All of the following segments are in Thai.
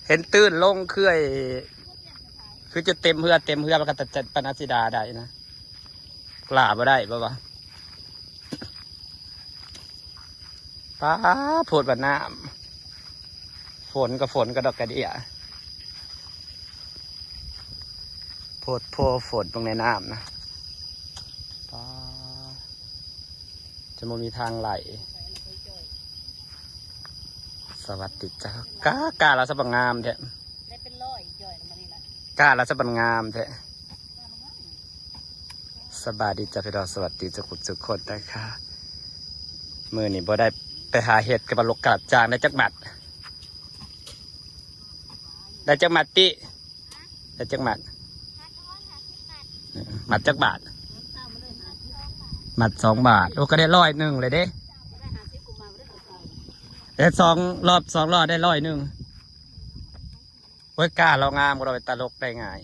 เห็นตื้นลงคือจะเต็มเพื่อมันก็จะปนัสสิดาได้นะกล้าบ่ได้ป่ะป้าโพดบัดน้ำฝนก็ดอกกระเดี่ยโพดโพฝนตรงในน้ำนะป้าจะมันมีทางไหลสวัสดีจ้ากาเราสบังงามแท้ได้เป็นร้อยย่อยมานี่ละกาเราสบังงามแท้สบายดีจ้าพี่น้องสวัสดีเจ้าขุดสุขคนนะคะมือนี่บ่ได้ไปหาเห็ดกับบรรลุกาบจางได้จักหมัดติได้จักหมัดหมัดจักบาทหมัด2 บาทโอ้ก็ได้100เลยเด้ได้2 รอบได้100เว้ยกล้าเรางามเราไปตลกได้ง่าย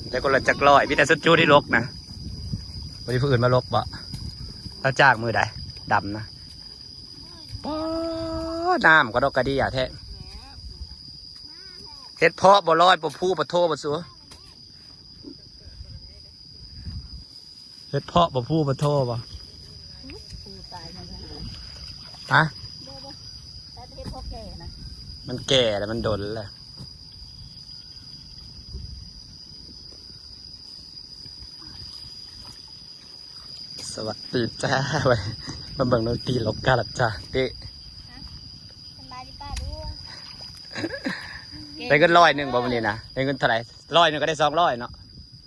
แต่คนละจัก100พี่แต่สุดจูที่ลกนะวันนี้ผู้อื่นมาลกบ่ถ้าจ้างมือใดดำนะน้ำก็ดอกกระดีอ่ะแท้เฮ็ดเพาะบ่ลอยบ่พูบ่โทบ่สัวเฮ็ดเพาะบ่พูบ่โทบ่ฮะมันแก่แล้วมันดนแล้วสวัสดีจ้าไปมาเบิ่งดนตรีลกกาลับจ้าดิได้เงิน100บ่วันนี้นะได้เงินเท่าไหร่100ก็ได้200เนาะ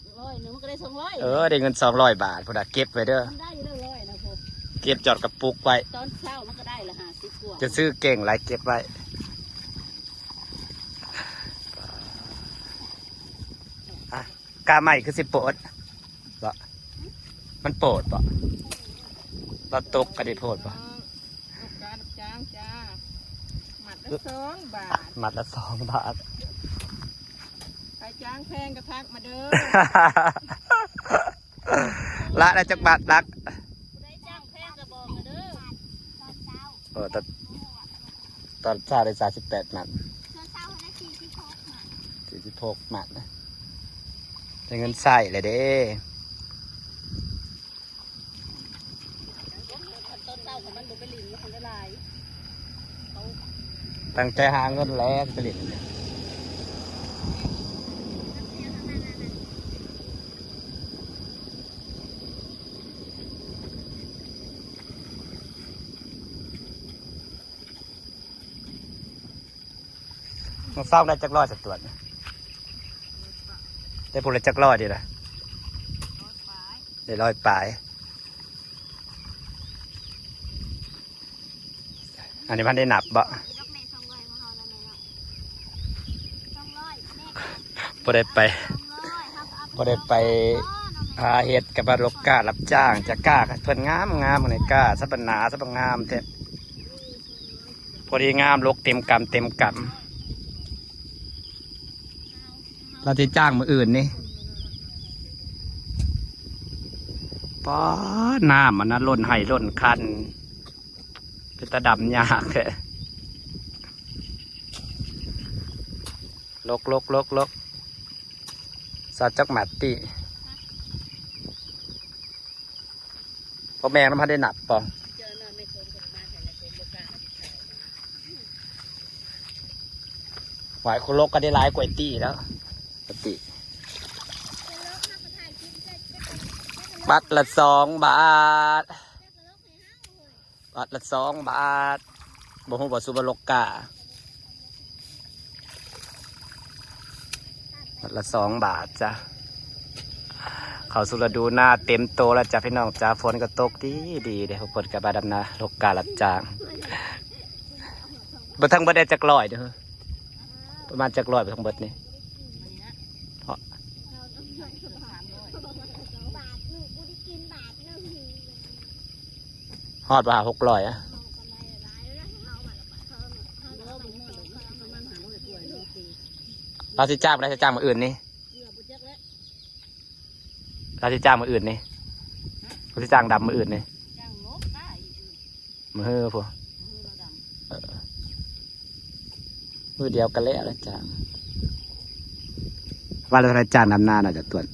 100ก็ได้200ได้เงิน200 บาทพุ่นน่ะเก็บไว้เด้อได้อยู่100นะพุ่นเก็บจอดกระปุกไว้ตอนเช้ามันก็ได้ละ50 กว่าจะซื้อเก่งหลายเก็บไว้กาใหม่คือสิโปดบ่มันโปดบ่เราตกกระดิโพดป่ะการจ้างจ้าหมัดละ2 บาทหมัดละ2 บาทใครจ้างแพงก็ทักมาเด้อละได้จักบาทรักได้จ้างแพงก็บอกมาเด้อตอนเช้าได้38 หมัด46 หมัดนะได้เงินใส่เลยเด้ตั้งใจหาเงินแล้วผลิตมันเศร้าได้จัก100 สักตัวได้พูดเลยจัก100ดีละได้100 ปลายอันนี้มันได้หนับบ่พอได้ไปหาเห็ดกับบารกการับจ้างจะกล้าเพิ่นงามอะไรกล้าสับหนาสับงามเถอะพอดีงามลกเต็มกำเราจะจ้างมืออื่นนี่ป้าน้ำมันนะล้นไห่ล้นคันเป็นตะดำยากเลยลกสัตว์จักหมัดตีพอแมงน้ำพันได้หนับป่ะหวายคนลกก็ได้หลายกว่าตีแล้วปกติบัตรละ2 บาทบัตรละ2 บาทบ่ฮู้บ่สุบลกกาบัตรละ2 บาทจ้ะเขาสุรดูหน้าเต็มโตแล้วจ้ะพี่น้องจ้าฝนก็ตกดีเดี๋ยวฝนกับบาดำนาลกกาลัดจางบ่ทั้งบ่ได้จัก100เด้อประมาณจัก100ไปทั้งเบิดนี่ฮอดว่า600อ่ะเราสิจ้างได้จะจ้างมาอื่นนี่เราสิจ้างมาอื่นนี่ เขาจะจ้างดำมืออื่นเลย จ้างนกได้อีก มือเฮ้อพวก เราดำ มือเดียวกันแล้วจ้างวันละจ้างดำนาน่าจะตรวจ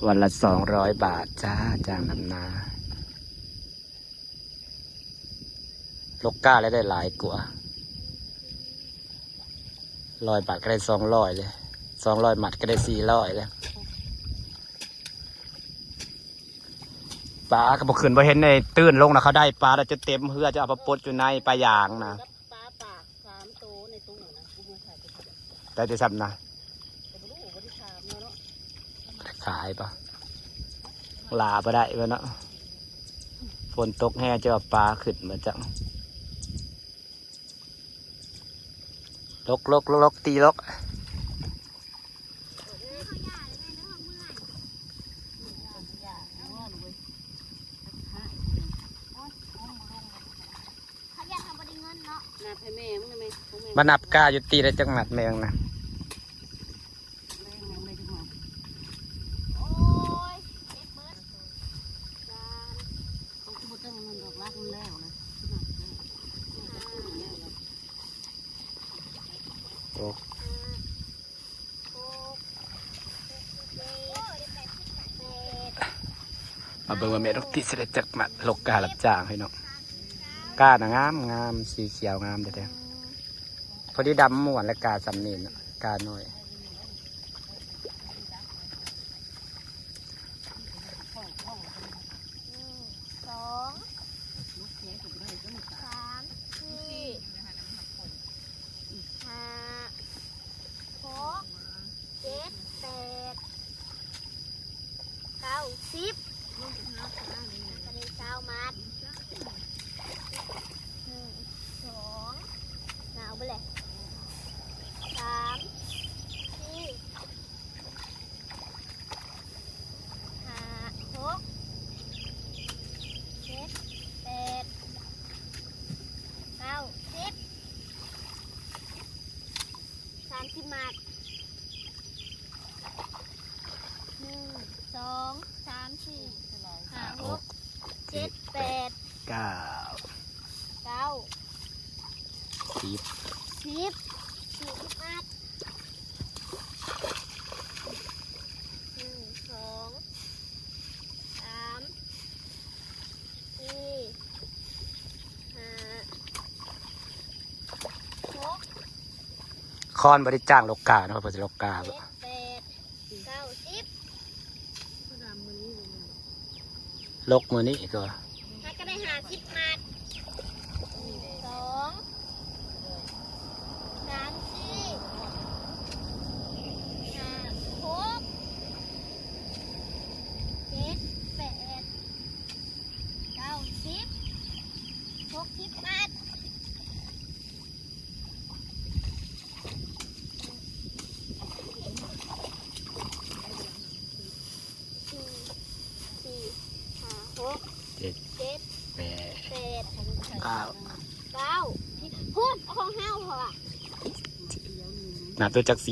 วันละ200 บาทจ้าจ้างดำนาลกก้าแล้วได้หลายกว่า100 บาทก็ได้200เลย200 หมัดก็ได้400เลยปลาก็บอกขึ้นบ่เห็นในตื้นลงนะเขาได้ปลาแล้วจะเต็มเพื่อจะเอาไปปลดอยู่ในปลายางนะ ปลาปาก3ตัวในตู้นะกูมาขายไป ได้จะซ้ำนะ แต่ไม่รู้ว่าที่ถามเนาะ ขายปะลาไปได้ปะเนาะฝนตกแห้งจะเอาปลาขึ้นมาจังลกตีลกมานับกาอยู่ตีได้จังหวัดแมงนะ มาเบิ่งว่าแม่ต้องติดเสด็จจากมาลกกาหลับจ้างให้น้องกาหนังงามสีเขียวงามเด้อพอดีดำม่วนและกาสำนีนกาหน่อย30 มัด1 2 3 4 5 6 7 8 9 10 40 มัด1 2 3 4 5 6 คอนบริจ้างลกกาเนาะเพอจะลกกาบ่ 7 8 9 10 ลกมือนี้ก็ ถ้าก็ได้50 มัด2 3 4 5 6 7 8 9 10 60 มัดเจ็ด 7 แปด 8 เก้า 9พูดของห้าวเหรอ นับตัวจาก10 10 20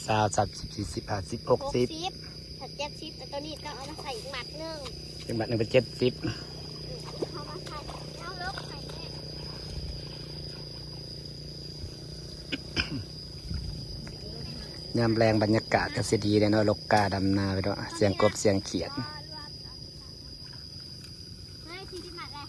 30 40 50 60 60ถ้า70แต่ตัวนี้ต้องเอามาใส่อีกหมัดหนึ่ง จังหวัดหนึ่งเป็น70 เอามาใส่เอาลบใส่แม่ ยามแรงบรรยากาศก็สิดีเลยเนาะลกกาดำนาไปเนาะเสียงกบเสียงเขียด เฮ้ยที่หมัดเลย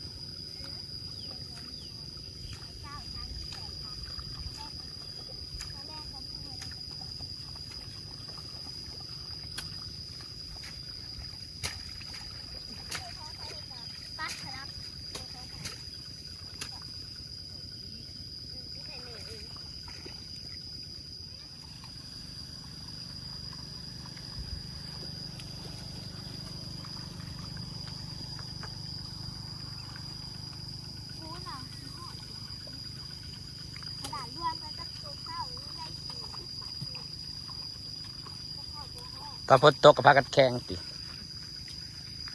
ปัดครับ ตอนฝนตกก็พากันแข่งติ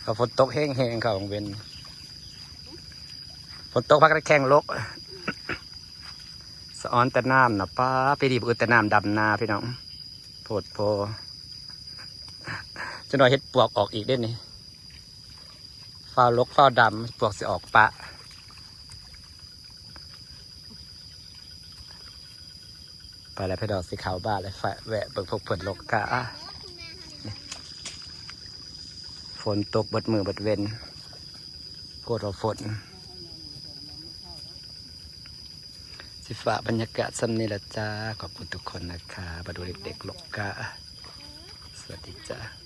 พอฝนตกแห้งๆเขาของเวนฝนตกพากันแข่งลกสะออนแต่น้ำนะป้าไปดีบุแต่น้ำดำนาพี่น้องโพดโพจะหน่อยเฮ็ดปวกออกอีกได้นี่ ฝ้าลกฝ้าดำปลวกสิออกปะไปแล้วไปดอกสีขาวบ้านเลยแวะเบิกพวกเปิดลกกะฝนตกเบิดมือเบิดเว้นโคตรฝนสิฟ้าบรรยากาศสำนี้ละจ้าขอบคุณทุกคนนะคะมาดูเด็กๆลกกะสวัสดีจ้า